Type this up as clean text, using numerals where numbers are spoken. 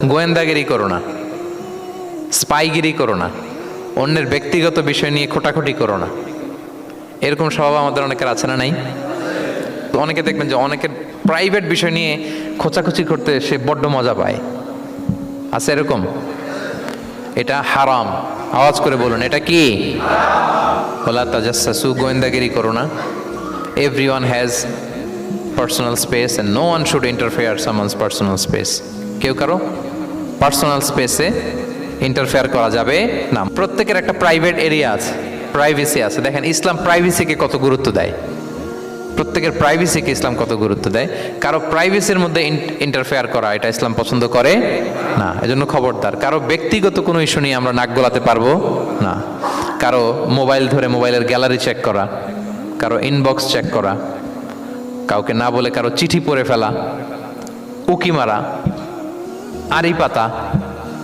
গোয়েন্দাগিরি করো না, স্পাইগিরি করো না, অন্যের ব্যক্তিগত বিষয় নিয়ে খোটাখুটি করো না। এরকম স্বভাব আমাদের অনেকের আছে না নাই? অনেকে দেখবেন যে অনেকের প্রাইভেট বিষয় নিয়ে খোঁচাখুচি করতে সে বড্ড মজা পায়। আছে এরকম? এটা হারাম। আওয়াজ করে বলুন, এটা কি? ওয়ালা তাজাসসু, গোয়েন্দাগিরি করো না। Everyone has personal space and no one should interfere someone's personal space. কেউ কারো পার্সোনাল স্পেসে ইন্টারফেয়ার করা যাবে না। প্রত্যেকের একটা প্রাইভেট এরিয়া আছে, প্রাইভেসি আছে। দেখেন ইসলাম প্রাইভেসিকে কত গুরুত্ব দেয়। প্রত্যেকের প্রাইভেসিকে ইসলাম কত গুরুত্ব দেয়। কারো প্রাইভেসির মধ্যে ইন্টারফেয়ার করা এটা ইসলাম পছন্দ করে না। এজন্য খবরদার, কারো ব্যক্তিগত কোনো ইস্যু নিয়ে আমরা নাক গলাতে পারবো না। কারো মোবাইল ধরে মোবাইলের গ্যালারি চেক করা, কারো ইনবক্স চেক করা, কাউকে না বলে কারো চিঠি পড়ে ফেলা, উকি মারা, আড়ি পাতা,